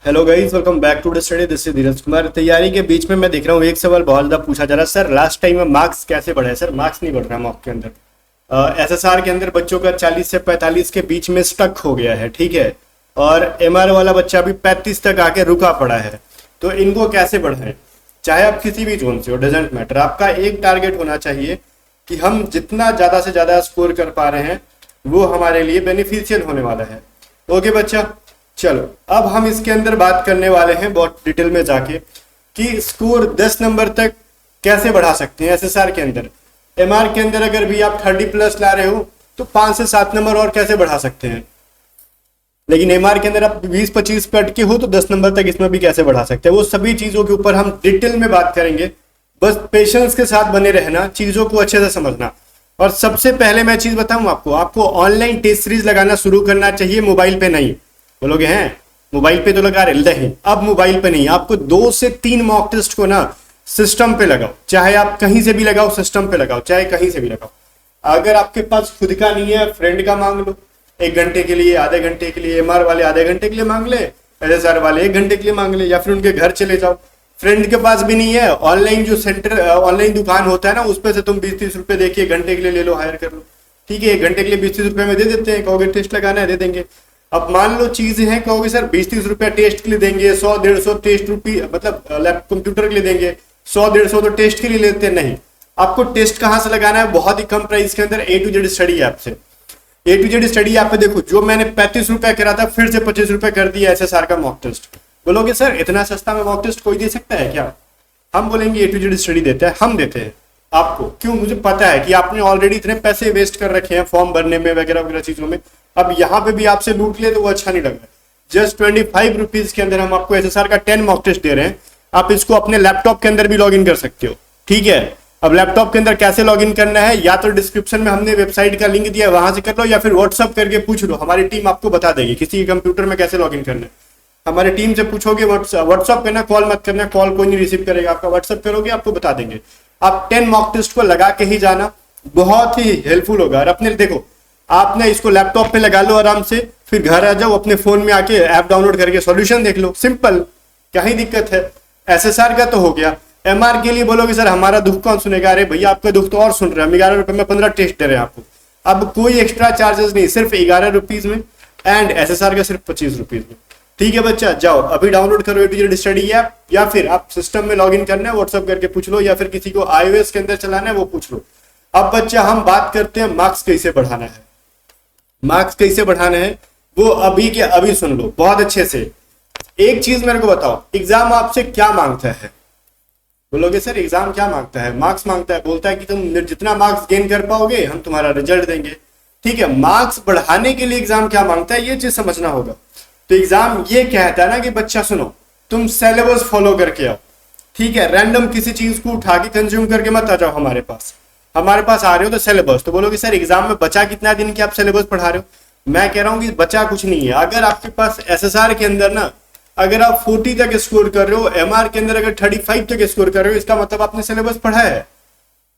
Hello guys, welcome back to the study. This is Dheeraj Kumar. तैयारी के बीच में मैं देख रहा हूँ एक सवाल बहुत ज़्यादा पूछा जा रहा है, सर लास्ट टाइम में मार्क्स कैसे बढ़े। सर मार्क्स नहीं बढ़ रहा मॉक के अंदर। एसएसआर के अंदर बच्चों का 40 से 45 के बीच में स्टक हो गया है, ठीक है। और एमआर वाला बच्चा भी 35 तक आके रुका पड़ा है। तो इनको कैसे बढ़ाएं, चाहे आप किसी भी जोन से हो, डजेंट मैटर। आपका एक टारगेट होना चाहिए कि हम जितना ज़्यादा से ज़्यादा स्कोर कर पा रहे हैं वो हमारे लिए बेनिफिशियल होने वाला है। ओके बच्चा, चलो अब हम इसके अंदर बात करने वाले हैं बहुत डिटेल में जाके कि स्कोर 10 नंबर तक कैसे बढ़ा सकते हैं एसएसआर के अंदर। एमआर के अंदर अगर भी आप 30 प्लस ला रहे हो तो 5 से 7 नंबर और कैसे बढ़ा सकते हैं। लेकिन एमआर के अंदर आप 20-25 पे अटके हो तो 10 नंबर तक इसमें भी कैसे बढ़ा सकते हैं। वो सभी चीजों के ऊपर हम डिटेल में बात करेंगे। बस पेशेंस के साथ बने रहना, चीजों को अच्छे से समझना। और सबसे पहले मैं चीज बताऊं आपको ऑनलाइन टेस्ट सीरीज लगाना शुरू करना चाहिए, मोबाइल पे नहीं। बोलोगे हैं मोबाइल पे तो लगा रहे नहीं, अब मोबाइल पे नहीं, आपको 2 से 3 मॉक टेस्ट को ना सिस्टम पे लगाओ। चाहे आप कहीं से भी लगाओ, सिस्टम पे लगाओ, चाहे कहीं से भी लगाओ। अगर आपके पास खुद का नहीं है, फ्रेंड का मांग लो 1 घंटे के लिए, आधे घंटे के लिए। एमआर वाले आधे घंटे के लिए मांग ले, एसएसआर वाले 1 घंटे के लिए मांग ले, या फिर उनके घर चले जाओ। फ्रेंड के पास भी नहीं है, ऑनलाइन जो सेंटर ऑनलाइन दुकान होता है ना, उस पे से तुम 20-30 रुपए देखिए, घंटे के लिए ले लो, हायर कर लो, ठीक है। 1 घंटे के लिए 20-30 रुपए में दे देते हैं, कहोगे टेस्ट लगाना है दे देंगे। अब मान लो चीजें हैं, कहोगे सर 20-30 रुपया टेस्ट के लिए देंगे, 100-150 टेस्ट मतलब लैप कंप्यूटर के लिए देंगे, 100-150 तो टेस्ट के लिए लेते हैं। नहीं, आपको टेस्ट कहां से लगाना है, बहुत ही कम प्राइस के अंदर ए टू जेड स्टडी ऐप से। ए टू जेड स्टडी ऐप पे देखो, जो मैंने 35 रुपया करा था फिर से 25 रुपया कर दिया एसएसआर का मॉक टेस्ट। बोलोगे सर इतना सस्ता में मॉक टेस्ट कोई दे सकता है क्या। हम बोलेंगे ए टू जेड स्टडी देता है, हम देते हैं आपको। क्यों, मुझे पता है कि आपने ऑलरेडी इतने पैसे वेस्ट कर रखे हैं फॉर्म भरने में वगैरह वगैरह चीजों में। अब यहाँ पे भी आपसे लूट ले तो वो अच्छा नहीं लग रहा है। जस्ट 25 रुपीज के अंदर हम आपको एसएसआर का 10 मॉक टेस्ट दे रहे हैं। आप इसको अपने लैपटॉप के अंदर भी लॉग इन कर सकते हो, ठीक है। अब लैपटॉप के अंदर कैसे लॉग इन करना है, या तो डिस्क्रिप्शन में हमने वेबसाइट का लिंक दिया है वहां से कर लो, या फिर व्हाट्सअप करके पूछ लो, हमारी टीम आपको बता देगी किसी के कंप्यूटर में कैसे लॉग इन करना है। हमारी टीम से पूछोगे, व्हाट्सअप करना, कॉल मत करना, कॉल कोई नहीं रिसीव करेगा आपका, व्हाट्सअप करोगे आपको बता देंगे। आप 10 मॉक टेस्ट को लगा के ही जाना, बहुत ही हेल्पफुल होगा। और अपने देखो, आपने इसको लैपटॉप पे लगा लो आराम से, फिर घर आ जाओ, अपने फोन में आके ऐप डाउनलोड करके सॉल्यूशन देख लो, सिंपल, क्या ही दिक्कत है। एसएसआर का तो हो गया। एमआर के लिए बोलोगे सर हमारा दुख कौन सुनेगा, अरे भैया आपका दुख तो और सुन रहे हैं, हम 11 रुपए में 15 टेस्ट दे रहे हैं आपको। अब कोई एक्स्ट्रा चार्जेस नहीं, सिर्फ 11 रुपीज में, एंड एसएसआर का सिर्फ 25 रुपीज में, ठीक है बच्चा। जाओ अभी डाउनलोड करो ए टू जेड स्टडी ऐप, या फिर आप सिस्टम में लॉग इन करना है व्हाट्सअप करके पूछ लो, या फिर किसी को iOS के अंदर चलाना है वो पूछ लो। अब बच्चा हम बात करते हैं मार्क्स कैसे बढ़ाना है। मार्क्स कैसे बढ़ाना है वो अभी के अभी सुन लो बहुत अच्छे से। एक चीज मेरे को बताओ, एग्जाम आपसे क्या मांगता है। बोलोगे सर एग्जाम क्या मांगता है, मार्क्स मांगता है, बोलता है कि तुम जितना मार्क्स गेन कर पाओगे हम तुम्हारा रिजल्ट देंगे, ठीक है। मार्क्स बढ़ाने के लिए एग्जाम क्या मांगता है ये चीज समझना होगा। तो एग्जाम ये कहता है ना कि बच्चा सुनो, तुम सिलेबस फॉलो करके आओ, ठीक है। रैंडम किसी चीज को उठा के कंज्यूम करके मत आ जाओ हमारे पास आ रहे हो तो सिलेबस। तो बोलोगे सर एग्जाम में बचा कितना दिन की आप सिलेबस पढ़ा रहे हो। मैं कह रहा हूं कि बचा कुछ नहीं है। अगर आपके पास एसएसआर के अंदर ना, अगर आप 40 तक स्कोर कर रहे हो, एमआर के अंदर अगर 35 तक स्कोर कर रहे हो, इसका मतलब आपने सिलेबस पढ़ा है,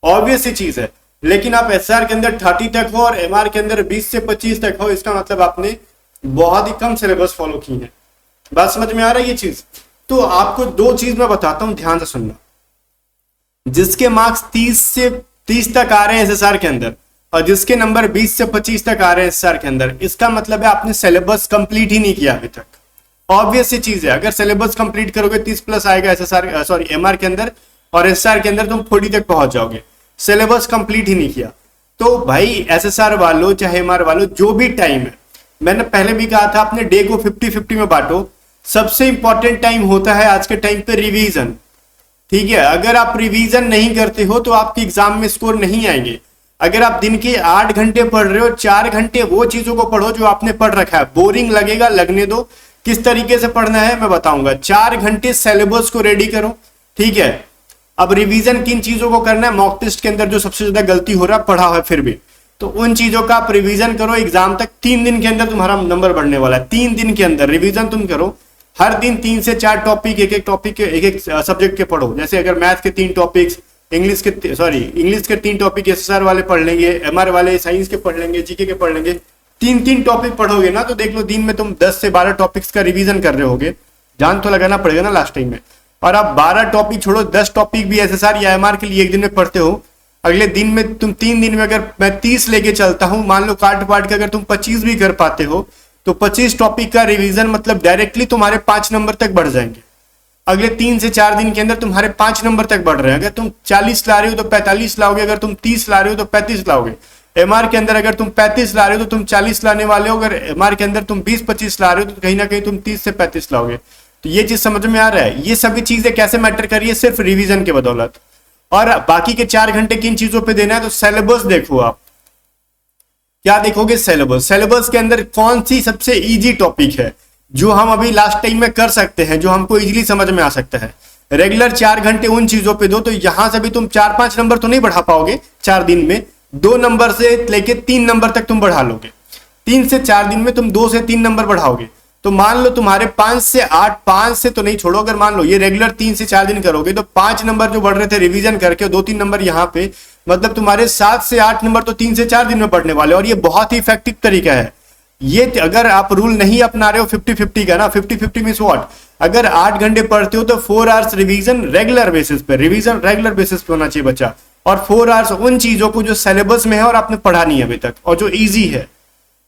ऑब्वियस ही चीज है। लेकिन आप एसआर के अंदर 30 तक हो और एमआर के अंदर 20 से 25 तक हो, इसका मतलब आपने बहुत ही कम सिलेबस फॉलो की है। बात समझ में आ रहा है ये चीज। तो आपको 2 चीज मैं बताता हूं, ध्यान से सुनना। जिसके मार्क्स 30 तक आ रहे हैं एसएसआर के अंदर, और जिसके नंबर 20 से 25 तक आ रहे हैं एसएसआर के अंदर, इसका मतलब है आपने सिलेबस कंप्लीट ही नहीं किया अभी तक। ऑब्वियस सी चीज है, अगर सिलेबस कंप्लीट करोगे 30 प्लस आएगा एमआर के अंदर, और एसएसआर के अंदर तुम 40 तक पहुंच जाओगे। सिलेबस कंप्लीट ही नहीं किया तो भाई एसएसआर वालों चाहे एमआर वालों, जो भी टाइम है, मैंने पहले भी कहा था अपने डे को 50-50 में बांटो। सबसे इंपॉर्टेंट टाइम होता है आज के टाइम पे रिवीजन, ठीक है। अगर आप रिवीजन नहीं करते हो तो आपके एग्जाम में स्कोर नहीं आएंगे। अगर आप दिन के 8 घंटे पढ़ रहे हो, 4 घंटे वो चीजों को पढ़ो जो आपने पढ़ रखा है। बोरिंग लगेगा, लगने दो। किस तरीके से पढ़ना है मैं बताऊंगा। 4 घंटे सिलेबस को रेडी करो, ठीक है। अब रिवीजन किन चीजों को करना है, मॉक टेस्ट के अंदर जो सबसे ज्यादा गलती हो रहा है पढ़ा है फिर भी, तो उन चीजों का आप रिवीजन करो। एग्जाम तक 3 दिन के अंदर तुम्हारा नंबर बढ़ने वाला है। 3 दिन के अंदर रिवीजन तुम करो। हर दिन 3 से 4 टॉपिक, एक एक सब्जेक्ट के पढ़ो। जैसे अगर मैथ के 3 टॉपिक्स, इंग्लिश के 3 टॉपिक एसएसआर वाले पढ़ लेंगे, एमआर वाले साइंस के पढ़ लेंगे, जीके के पढ़ लेंगे। 3 टॉपिक पढ़ोगे ना तो देख लो दिन में तुम 10 से 12 टॉपिक्स का रिवीजन कर रहे होगे। जान तो लगाना पड़ेगा ना लास्ट टाइम में। और आप 12 टॉपिक छोड़ो, 10 टॉपिक भी एसएसआर या एमआर के लिए एक दिन में पढ़ते हो, अगले दिन में तुम 3 दिन में अगर मैं 30 लेके चलता हूं, मान लो काट पाट के अगर तुम 25 भी कर पाते हो, तो 25 टॉपिक का रिवीजन मतलब डायरेक्टली तुम्हारे 5 नंबर तक बढ़ जाएंगे। अगले 3 से 4 दिन के अंदर तुम्हारे 5 नंबर तक बढ़ रहे हैं। अगर तुम 40 ला रहे हो तो 45 लाओगे, अगर तुम 30 ला रहे हो तो 35 लाओगे। एमआर के अंदर अगर तुम 35 ला रहे हो तो तुम 40 लाने वाले हो, अगर एमआर के अंदर तुम 20-25 ला रहे हो तो कहीं ना कहीं तुम 30 से 35 लाओगे। तो ये चीज समझ में आ रहा है। ये सभी चीजें कैसे मैटर कर रही है, सिर्फ रिवीजन के बदौलत। और बाकी के 4 घंटे किन चीजों पे देना है, तो सिलेबस देखो आप क्या देखोगे, सिलेबस। सिलेबस के अंदर कौन सी सबसे इजी टॉपिक है जो हम अभी लास्ट टाइम में कर सकते हैं, जो हमको इजीली समझ में आ सकता है। रेगुलर 4 घंटे उन चीजों पे दो, तो यहां से भी तुम 4-5 नंबर तो नहीं बढ़ा पाओगे 4 दिन में, 2 नंबर से लेके 3 नंबर तक तुम बढ़ा लोगे। 3 से 4 दिन में तुम 2 से 3 नंबर बढ़ाओगे। तो मान लो तुम्हारे 5 से 8, 5 से तो नहीं छोड़ो, अगर मान लो ये रेगुलर 3 से 4 दिन करोगे तो 5 नंबर जो बढ़ रहे थे रिवीजन करके, 2-3 नंबर यहाँ पे, मतलब तुम्हारे 7 से 8 नंबर तो 3 से 4 दिन में बढ़ने वाले। और ये बहुत ही इफेक्टिव तरीका है। ये अगर आप रूल नहीं अपना रहे हो 50-50 का ना, 50-50 मींस व्हाट, अगर 8 घंटे पढ़ते हो तो 4 आवर्स रिवीजन रेगुलर बेसिस पे, रिवीजन रेगुलर बेसिस पे होना चाहिए बच्चा। और 4 आवर्स उन चीजों को जो सिलेबस में है और आपने पढ़ा नहीं है अभी तक और जो इजी है।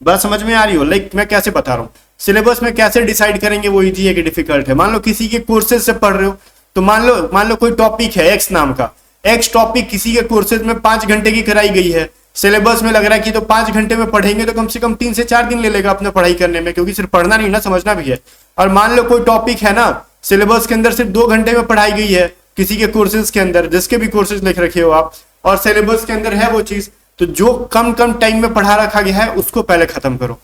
बात समझ में आ रही हो? लाइक मैं कैसे बता रहा हूँ, सिलेबस में कैसे डिसाइड करेंगे वो इजी है कि डिफिकल्ट है। मान लो किसी के कोर्सेज से पढ़ रहे हो, तो मान लो कोई टॉपिक है एक्स नाम का, एक्स टॉपिक किसी के कोर्सेज में 5 घंटे की कराई गई है, सिलेबस में लग रहा है कि तो 5 घंटे में पढ़ेंगे तो कम से कम 3 से 4 दिन ले लेगा अपने पढ़ाई करने में, क्योंकि सिर्फ पढ़ना नहीं ना, समझना भी है। और मान लो कोई टॉपिक है ना, सिलेबस के अंदर सिर्फ 2 घंटे में पढ़ाई गई है किसी के कोर्सेज के अंदर, जिसके भी कोर्सेज लिख रखे हो आप, और सिलेबस के अंदर है वो चीज, तो जो कम टाइम में पढ़ा रखा गया है उसको पहले खत्म करो।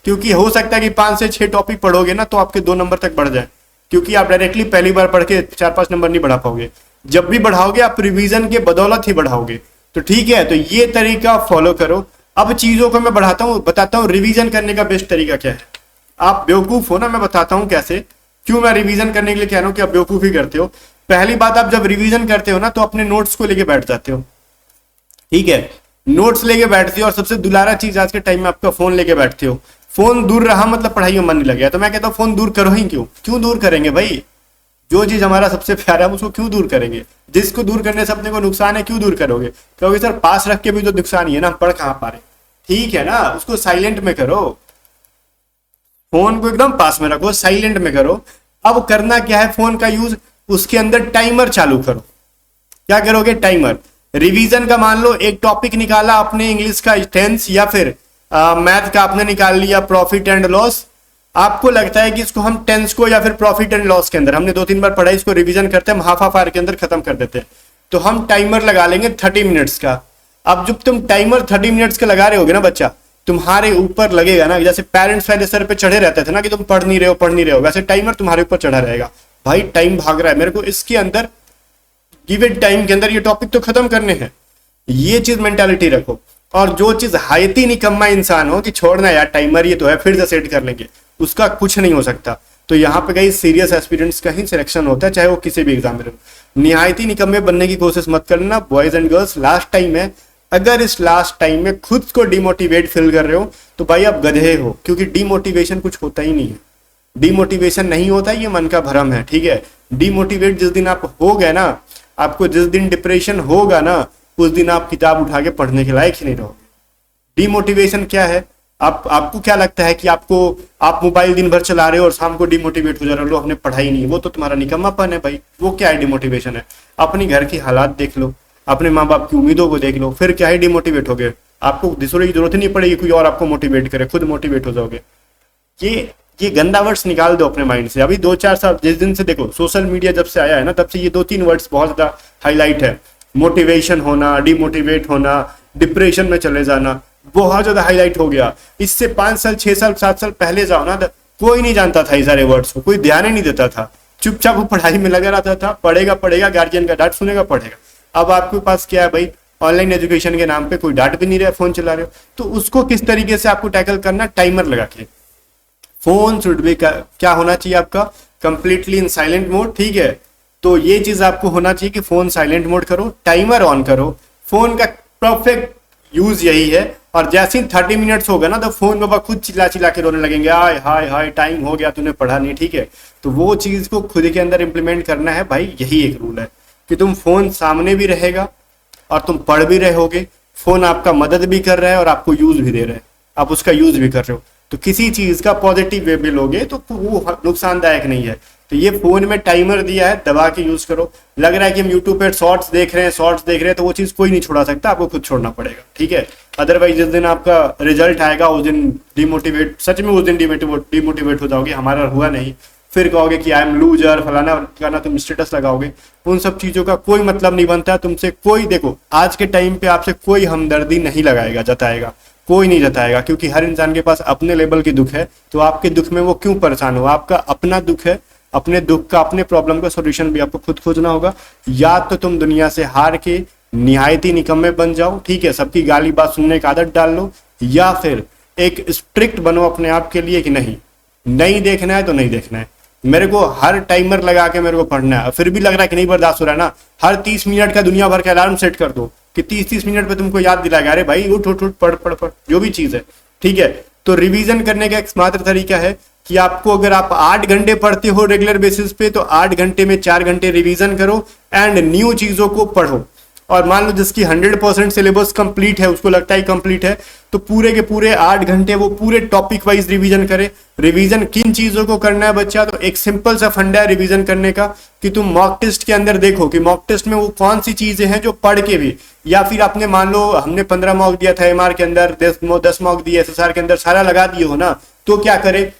क्योंकि हो सकता है कि 5 से 6 टॉपिक पढ़ोगे ना तो आपके 2 नंबर तक बढ़ जाए, क्योंकि आप डायरेक्टली पहली बार पढ़ के 4-5 नंबर नहीं बढ़ा पाओगे। जब भी बढ़ाओगे आप रिवीजन के बदौलत ही बढ़ाओगे। तो ठीक है, तो ये तरीका फॉलो करो। अब चीजों को मैं बताता हूँ रिवीजन करने का बेस्ट तरीका क्या है। आप बेवकूफ हो ना, मैं बताता हूँ कैसे, क्यों मैं रिवीजन करने के लिए कह रहा हूँ कि आप बेवकूफी करते हो। पहली बात, आप जब रिवीजन करते हो ना तो अपने नोट्स को लेके बैठ जाते हो, ठीक है, नोट्स लेके बैठते हो। और सबसे दुलारा चीज आज के टाइम में आपका फोन लेके बैठते हो। फोन दूर रहा मतलब पढ़ाई में मन नहीं लगेगा। तो मैं कहता हूँ फोन दूर करो ही क्यों दूर करेंगे भाई? जो चीज हमारा सबसे प्यारा है उसको क्यों दूर करेंगे? जिसको दूर करने से अपने को नुकसान है क्यों दूर करोगे? क्योंकि सर पास रख के भी तो नुकसान ही है ना, पढ़ कहाँ पा रहे, ठीक है ना। उसको साइलेंट में करो, फोन को एकदम पास में रखो, साइलेंट में करो। अब करना क्या है फोन का यूज, उसके अंदर टाइमर चालू करो। क्या करोगे? टाइमर। रिवीजन का मान लो एक टॉपिक निकाला आपने, इंग्लिश का टेंस या फिर मैथ का आपने निकाल लिया प्रॉफिट एंड लॉस। आपको लगता है कि इसको हम टेंस को या फिर प्रॉफिट एंड लॉस के अंदर हमने 2-3 बार पढ़ा, इसको रिवीजन करते हैं, हाफ आवर के अंदर खत्म कर देते हैं। तो हम टाइमर लगा लेंगे 30 मिनट्स का। अब जब तुम टाइमर 30 मिनट्स का लगा रहे होगे ना बच्चा, तुम्हारे ऊपर लगेगा ना, जैसे पेरेंट्स पहले सर पे चढ़े रहते थे ना कि तुम पढ़ नहीं रहे हो, वैसे टाइमर तुम्हारे ऊपर चढ़ा रहेगा। भाई टाइम भाग रहा है, मेरे को इसके अंदर गिवन टाइम के अंदर ये टॉपिक तो खत्म करने हैं। ये चीज मेंटालिटी रखो। और जो चीज हायती निकम्मा इंसान हो कि छोड़ना यार टाइमर ये तो है फिर से सेट कर लेंगे, उसका कुछ नहीं हो सकता। तो यहाँ पे कई सीरियस एस्पिरेंट्स का ही सिलेक्शन होता है, चाहे वो किसी भी एग्जाम में रहो। निहायती निकम्मे बनने की कोशिश मत करना boys and girls. Last time है, अगर इस लास्ट टाइम में खुद को डिमोटिवेट फील कर रहे हो तो भाई आप गधे हो, क्योंकि डिमोटिवेशन कुछ होता ही नहीं है। डिमोटिवेशन नहीं होता, ये मन का भ्रम है, ठीक है। डिमोटिवेट जिस दिन आप हो गए ना, आपको जिस दिन डिप्रेशन होगा ना, उस दिन आप किताब उठा के पढ़ने के लायक ही नहीं रहोगे। डिमोटिवेशन क्या है? आपको क्या लगता है कि आप मोबाइल दिन भर चला रहे हो और शाम को डिमोटिवेट हो जा रहे हो, हमने पढ़ाई नहीं, वो तो तुम्हारा निकम्मापन है भाई। वो क्या है? डिमोटिवेशन है। अपनी घर की हालात देख लो, अपने माँ बाप की उम्मीदों को देख लो, फिर क्या है? डिमोटिवेट हो गए। आपको दूसरों की जरूरत ही नहीं पड़ेगी कोई और आपको मोटिवेट करे, खुद मोटिवेट हो जाओगे। ये गंदा वर्ड्स निकाल दो अपने माइंड से। अभी 2-4 साल जिस दिन से देखो सोशल मीडिया जब से आया है ना, तब से ये 2-3 वर्ड्स बहुत ज्यादा हाईलाइट है। मोटिवेशन होना, डिमोटिवेट होना, डिप्रेशन में चले जाना, बहुत ज्यादा हाईलाइट हो गया। इससे 5 साल 6 साल 7 साल पहले जाओ ना, कोई नहीं जानता था ये सारे वर्ड्स को, कोई ध्यान ही नहीं देता था, चुपचाप वो पढ़ाई में लगा रहता था। पढ़ेगा गार्जियन का डांट सुनेगा, पढ़ेगा। अब आपके पास क्या है भाई? ऑनलाइन एजुकेशन के नाम पे कोई डांट भी नहीं रहा, फोन चला रहे हो। तो उसको किस तरीके से आपको टैकल करना? टाइमर लगा के। फोन शुड बी क्या होना चाहिए आपका? कंप्लीटली इन साइलेंट मोड, ठीक है। तो ये चीज आपको होना चाहिए कि फोन साइलेंट मोड करो, टाइमर ऑन करो, फोन का परफेक्ट यूज यही है। और जैसे ही 30 मिनट्स होगा ना तो फोन बाबा खुद चिल्ला चिल्ला के रोने लगेंगे, हाय हाय हाय टाइम हो गया तूने पढ़ा नहीं, ठीक है। तो वो चीज को खुद के अंदर इंप्लीमेंट करना है भाई, यही एक रूल है कि तुम फोन सामने भी रहेगा और तुम पढ़ भी रहोगे, फोन आपका मदद भी कर रहा है और आपको यूज भी दे रहा है, आप उसका यूज भी कर रहे हो। तो किसी चीज का पॉजिटिव वे भी लोगे तो वो नुकसानदायक नहीं है। तो ये फोन में टाइमर दिया है, दबा के यूज करो। लग रहा है कि हम यूट्यूब पे शॉर्ट्स देख रहे हैं तो वो चीज कोई नहीं छोड़ा सकता, आपको खुद छोड़ना पड़ेगा, ठीक है। अदरवाइज जिस दिन आपका रिजल्ट आएगा उस दिन डिमोटिवेट, सच में उस दिन डिमोटिवेट हो जाओगे, हमारा हुआ नहीं, फिर कहोगे कि आई एम लूजर, फलाना फलाना, तुम स्टेटस लगाओगे। उन सब चीजों का कोई मतलब नहीं बनता तुमसे। कोई देखो आज के टाइम पे आपसे कोई हमदर्दी नहीं लगाएगा, जताएगा, कोई नहीं जताएगा, क्योंकि हर इंसान के पास अपने लेवल की दुख है। तो आपके दुख में वो क्यों परेशान हो, आपका अपना दुख है, अपने दुख का, अपने प्रॉब्लम का सॉल्यूशन भी आपको खुद खोजना होगा। या तो तुम दुनिया से हार के निहायती निकम्मे बन जाओ, ठीक है, सबकी गाली बात सुनने की आदत डाल लो, या फिर एक स्ट्रिक्ट बनो अपने आप के लिए कि नहीं देखना है तो नहीं देखना है, मेरे को हर टाइमर लगा के मेरे को पढ़ना है। फिर भी लग रहा है कि नहीं बर्दाश्त हो रहा है ना, हर 30 मिनट का दुनिया भर का अलार्म सेट कर दो कि 30-30 मिनट पे तुमको याद दिलाएगा, अरे भाई उठ उठ उठ, पढ़ पढ़ पढ़, जो भी चीज है, ठीक है। तो रिवीजन करने का एकमात्र तरीका है कि आपको, अगर आप 8 घंटे पढ़ते हो रेगुलर बेसिस पे, तो 8 घंटे में 4 घंटे रिवीजन करो एंड न्यू चीजों को पढ़ो। और मान लो जिसकी 100% सिलेबस कंप्लीट है, उसको लगता है कंप्लीट है, तो पूरे के पूरे 8 घंटे वो पूरे टॉपिक वाइज रिवीजन करे। रिवीजन किन चीजों को करना है बच्चा, तो एक सिंपल सा फंडा है रिवीजन करने का कि तुम मॉक टेस्ट के अंदर देखो कि मॉक टेस्ट में वो कौन सी चीजें हैं जो पढ़ के भी, या फिर आपने मान लो हमने 15 मॉक दिया था एमआर के अंदर, 10 मॉक दिए एसएसआर के अंदर, सारा लगा दिए हो ना, तो क्या करे,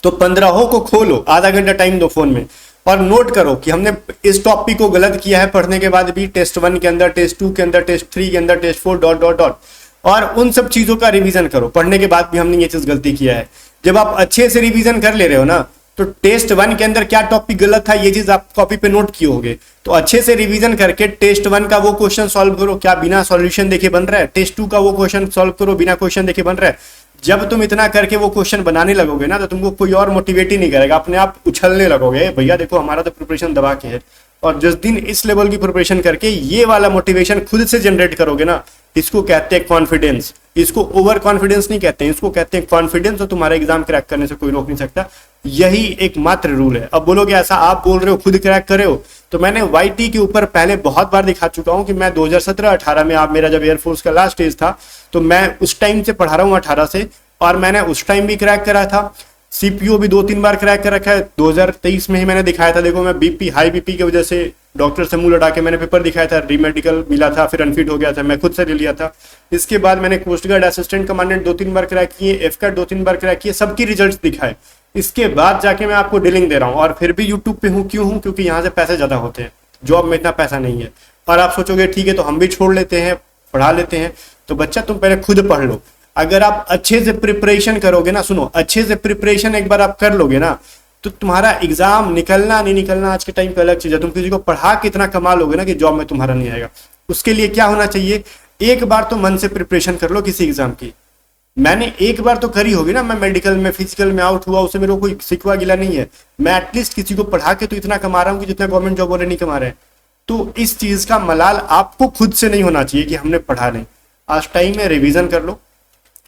तो 15 को खोलो, आधा घंटा टाइम दो फोन में और नोट करो कि हमने इस टॉपिक को गलत किया है पढ़ने के बाद भी, टेस्ट 1 के अंदर, टेस्ट 2 के अंदर, टेस्ट 3 के अंदर, टेस्ट 4 डॉट डॉट डॉट, और उन सब चीजों का रिवीजन करो पढ़ने के बाद भी हमने ये चीज गलती किया है। जब आप अच्छे से रिवीजन कर ले रहे हो ना, तो टेस्ट 1 के अंदर क्या टॉपिक गलत था ये चीज आप कॉपी पे नोट किए होगे, तो अच्छे से रिवीजन करके टेस्ट 1 का वो क्वेश्चन सॉल्व करो, क्या बिना सॉल्यूशन देखे बन रहा है, टेस्ट 2 का वो क्वेश्चन सॉल्व करो, बिना क्वेश्चन देखे बन रहा है। जब तुम इतना करके वो क्वेश्चन बनाने लगोगे ना, तो तुमको कोई और मोटिवेट ही नहीं करेगा, अपने आप उछलने लगोगे, भैया देखो हमारा तो प्रिपरेशन दबा के है। और जिस दिन इस लेवल की प्रिपरेशन करके ये वाला मोटिवेशन खुद से जनरेट करोगे ना, इसको कहते हैं कॉन्फिडेंस। इसको ओवर कॉन्फिडेंस नहीं कहते हैं, इसको कहते हैं कॉन्फिडेंस। और तुम्हारा एग्जाम क्रैक करने से कोई रोक नहीं सकता, यही एकमात्र रूल है। अब बोलोगे ऐसा आप बोल रहे हो खुद क्रैक करे हो, तो मैंने YT के ऊपर पहले बहुत बार दिखा चुका हूं कि मैं 2017-18 में, आप मेरा जब एयरफोर्स का लास्ट स्टेज था, तो मैं उस टाइम से पढ़ा रहा हूँ 18 से, और मैंने उस टाइम भी क्रैक करा था। सीपीओ भी 2-3 बार क्रैक कर रखा है, 2023 में ही मैंने दिखाया था। देखो मैं बीपी, हाई बीपी की वजह से डॉक्टर से मुंह लड़ा के मैंने पेपर दिखाया था, रीमेडिकल मिला था, फिर अनफिट हो गया था, मैं खुद से ले लिया था। इसके बाद मैंने कोस्ट गार्ड असिस्टेंट कमांडेंट 2-3 बार क्रैक किए, एफकैट 2-3 बार क्रैक किए, सबकी रिजल्ट दिखाए। इसके बाद जाके मैं आपको डीलिंग दे रहा हूँ, और फिर भी यूट्यूब पे हूँ। क्यों हूँ? क्योंकि यहाँ से पैसे ज्यादा होते हैं, जॉब में इतना पैसा नहीं है। और आप सोचोगे ठीक है तो हम भी छोड़ लेते हैं, पढ़ा लेते हैं, तो बच्चा तुम पहले खुद पढ़ लो। अगर आप अच्छे से प्रिपरेशन करोगे ना, सुनो, अच्छे से प्रिपरेशन एक बार आप कर लोगे ना, तो तुम्हारा एग्जाम निकलना नहीं निकलना आज के टाइम पे अलग चीज है। तुम किसी को पढ़ा के इतना कमा लोगे ना कि जॉब में तुम्हारा नहीं आएगा। उसके लिए क्या होना चाहिए, एक बार तो मन से प्रिपरेशन कर लो किसी एग्जाम की। मैंने एक बार तो करी होगी ना, मैं मेडिकल में, फिजिकल में आउट हुआ, उससे मेरे को कोई सिकवा गिला नहीं है। मैं एटलीस्ट किसी को पढ़ा के तो इतना कमा रहा हूँ कि जितना गवर्नमेंट जॉब वाले नहीं कमा रहे हैं। तो इस चीज का मलाल आपको खुद से नहीं होना चाहिए कि हमने पढ़ा नहीं। आज टाइम में रिविजन कर लो,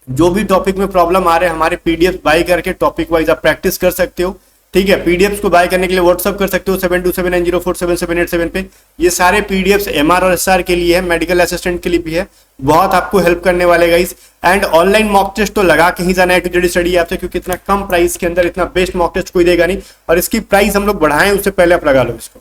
जो भी टॉपिक में प्रॉब्लम आ रहे हैं, हमारे पीडीएफ बाय करके टॉपिक वाइज आप प्रैक्टिस कर सकते हो, ठीक है। पीडीएफ को बाय करने के लिए व्हाट्सअप कर सकते हो 7279047787 पे। ये सारे पीडीएफ एमआर और एसआर के लिए है, मेडिकल असिस्टेंट के लिए भी है, बहुत आपको हेल्प करने वाले guys. And online mock test तो लगा के ही जाना है टू स्टडी ऐप से, क्योंकि इतना कम प्राइस के अंदर इतना बेस्ट मॉक टेस्ट कोई देगा नहीं। और इसकी प्राइस हम लोग बढ़ाएं उससे पहले आप लगा लो इसको।